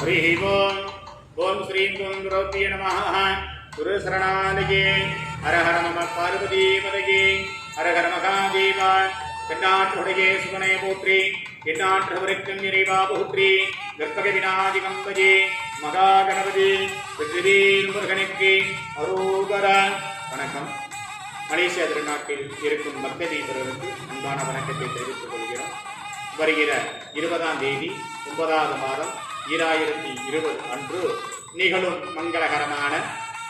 हरिः ओम श्रीं गुरुभ्यो नमः। गुरुशरणालये हर हर नमः पार्वती पदये हर हर महादेव தென்னாற்றுடைய சுகனை போற்றி எண்ணாற்றவருக்கும் இறைவா போற்றி கற்பக விநாயகம் பஜே மகா கணபதி வெற்றிவேல் முருகனுக்கு அரோகரா. வணக்கம். மலேசியா திருநாட்டில் இருக்கும் பக்ததீபர்களுக்கு அன்பான வணக்கத்தை தெரிவித்துக் கொள்கிறோம். வருகிற 20ஆம் தேதி 9வது மாதம் 2020 அன்று நிகழும் மங்களகரமான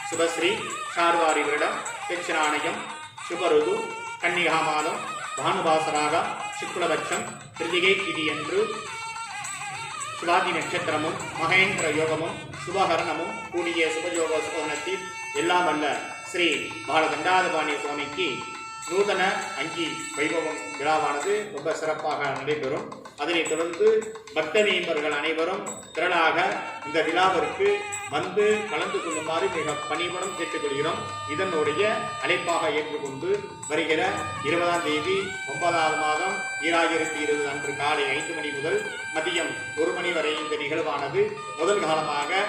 சுபஸ்ரீ சார்வாரி வருடம் தெட்சிணாயனம் சுபருது கன்னிகா மாதம் பானுபாசராக சுக்லபட்சம் கிருத்திகை திதி என்று சுவாதி நட்சத்திரமும் மகேந்திர யோகமும் சுபகரணமும் கூடிய சுபயோக சுபகணத்தில் எல்லாம் வல்ல ஸ்ரீ பாலதண்டாதபாணி சுவாமிக்கு நூதன அங்கி வைபவம் விழாவானது ரொம்ப சிறப்பாக நடைபெறும். அதனைத் தொடர்ந்து பக்த மீன்பர்கள் அனைவரும் திரளாக இந்த விழாவிற்கு வந்து கலந்து கொள்ளுமாறு மிக பணிவுடன் கேட்டுக்கொள்கிறோம். இதனுடைய அழைப்பாக ஏற்றுக்கொண்டு வருகிற 20ஆம் தேதி 9வது மாதம் 2020 அன்று காலை 5 மணி முதல் மதியம் 1 மணி வரை இந்த நிகழ்வானது முதல் காலமாக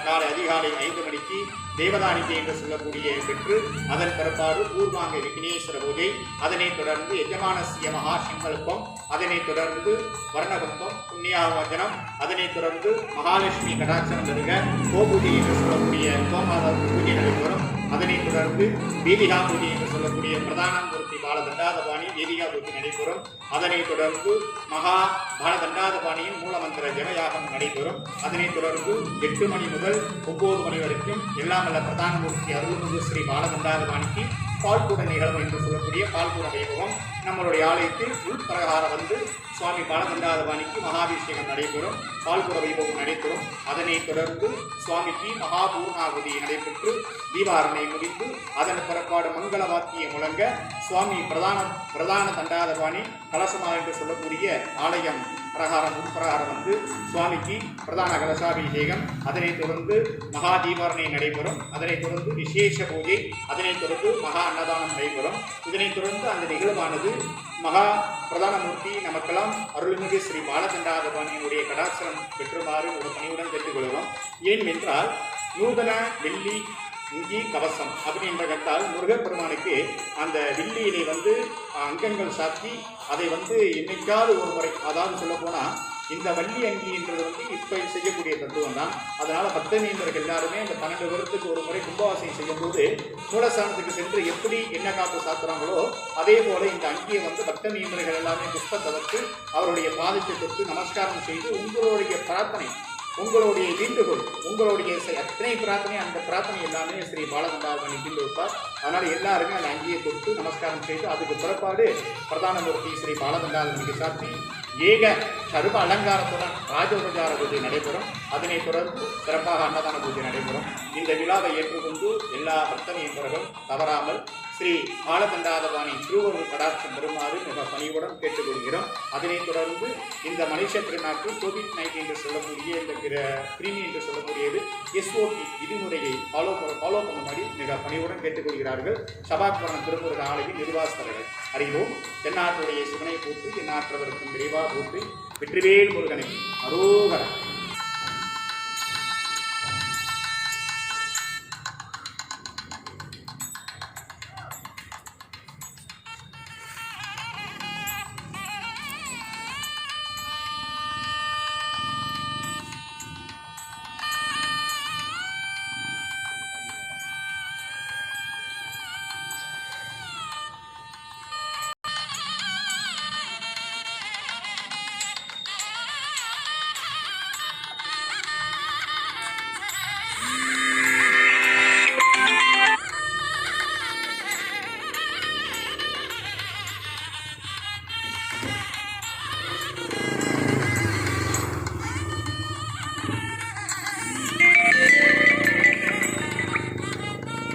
காலை அதிகாலை 5 மணிக்கு தேவதானிகை என்று சொல்லக்கூடிய பெற்று அதன் பிற்பாடு பூர்வாங்க விக்னேஸ்வர பூஜை, அதனைத் தொடர்ந்து எஜமானசிய மகா சங்கல்பம், அதனைத் தொடர்ந்து வர்ணகும்பம் புண்ணியாவச்சனம், அதனைத் தொடர்ந்து மகாலட்சுமி கடாட்சரம் வருக கோபூஜை என்று சொல்லக்கூடிய கோமாத பூஜை நடைபெறும். அதனைத் தொடர்ந்து வேதிகா பூஜை என்று சொல்லக்கூடிய பிரதானமூர்த்தி பாலதண்டாதபாணி வேதிகா பூஜை நடைபெறும். அதனைத் தொடர்ந்து மகா பாலதண்டாதபாணியின் மூலமந்திர ஜனயாகம் நடைபெறும். அதனைத் தொடர்ந்து 8 மணி முதல் 9 மணி வரைக்கும் எல்லாமல்ல பிரதானமூர்த்தி அருள்மிகு ஸ்ரீ பாலதண்டாதபாணிக்கு பால்கூட நிகழ்வு என்று சொல்லக்கூடிய பால்கூட வைபவம் நம்மளுடைய ஆலயத்தில் உள்பிரகாரம் வந்து சுவாமி பாலதண்டாதபாணிக்கு மகாபிஷேகம் நடைபெறும், பால்கூட வைபவம் நடைபெறும். அதனைத் தொடர்ந்து சுவாமிக்கு மகாபூர்ணாகுதி நடைபெற்று தீபாரணை முடிந்து அதன் பிறப்பாடு மங்கள வாத்தியம் முழங்க சுவாமி பிரதான தண்டாதபாணி கலசமா என்று சொல்லக்கூடிய ஆலயம் பிரகாரம் உட்பிரகாரம் வந்து சுவாமிக்கு பிரதான கலசாபிஷேகம், அதனைத் தொடர்ந்து மகா தீபாரணை நடைபெறும். அதனைத் தொடர்ந்து விசேஷ பூஜை, அதனைத் தொடர்ந்து மகா அன்னதானம் நடைபெறும். இதனைத் தொடர்ந்து அந்த நிகழ்வானது மகா பிரதானமூர்த்தி நமக்கெல்லாம் அருள்மிகு ஸ்ரீ பாலதண்டாதபாணியினுடைய கடாட்சரம் பெற்றுமாறு ஒரு பணியுடன் கேட்டுக்கொள்கிறோம். ஏன் என்றால் நூதன வெள்ளி இங்கி கவசம் அப்படின்ற கட்டால் முருகப்பெருமானுக்கு அந்த வில்லியிலே வந்து அங்கங்கள் சாத்தி அதை வந்து என்னைக்காவது ஒரு முறை, அதாவது சொல்ல போனால் இந்த வள்ளி அங்கின்றது வந்து இப்போ செய்யக்கூடிய தத்துவம் தான். அதனால பக்த மீன்பர்கள் எல்லாருமே இந்த 12 வருடத்துக்கு ஒரு முறை கும்பாவாசனை செய்யும் போது மூலஸ்தானத்துக்கு சென்று எப்படி என்ன காப்பு சாத்துறாங்களோ அதே போல இந்த அங்கியை வந்து பக்த மீன்பர்கள் எல்லாமே புஷ்பத்தை வச்சு அவருடைய பாதத்தை தொட்டு நமஸ்காரம் செய்து உங்களுடைய பிரார்த்தனை, உங்களுடைய வேண்டுகோள், உங்களுடைய அத்தனை பிரார்த்தனை, அந்த பிரார்த்தனை எல்லாமே ஸ்ரீ பாலதண்டாதபாணி கீழ் வைப்பார். அதனால் எல்லாருமே அந்த அங்கியை தொட்டு நமஸ்காரம் செய்து அதுக்கு பிறப்பாடு பிரதானமூர்த்தி ஸ்ரீ பாலதண்டாதபாணிக்கு சாத்தி ஏக சர்வ அலங்காரத்துடன் ராஜோபச்சார பூஜை நடைபெறும். அதனைத் தொடர்ந்து சிறப்பாக அன்னதான பூஜை நடைபெறும். இந்த விழாவை ஏற்றுக்கொண்டு எல்லா பக்த மீன்பர்களும் தவறாமல் ஸ்ரீ பாலதண்டாதபாணி திருவருள் கடாட்சம் பெறுமாறு மிக பணிவுடன் கேட்டுக்கொள்கிறோம். அதனைத் தொடர்ந்து இந்த மலேசிய திருநாட்டில் COVID-19 என்று சொல்லக்கூடிய இந்த கிருமி என்று சொல்லக்கூடியது SOP விதிமுறையை ஃபாலோ பண்ணும்படி மிக பணிவுடன் கேட்டுக்கொள்கிறார்கள் சபாத்வரம் திருமுருக ஆலய நிர்வாகஸ்தர்கள். அறிவோம் தென்னாட்டுடைய சிவனை போற்றி எந்நாற்றவருக்கும் விரைவா போற்றி வெற்றிவேல் முருகனை அரோ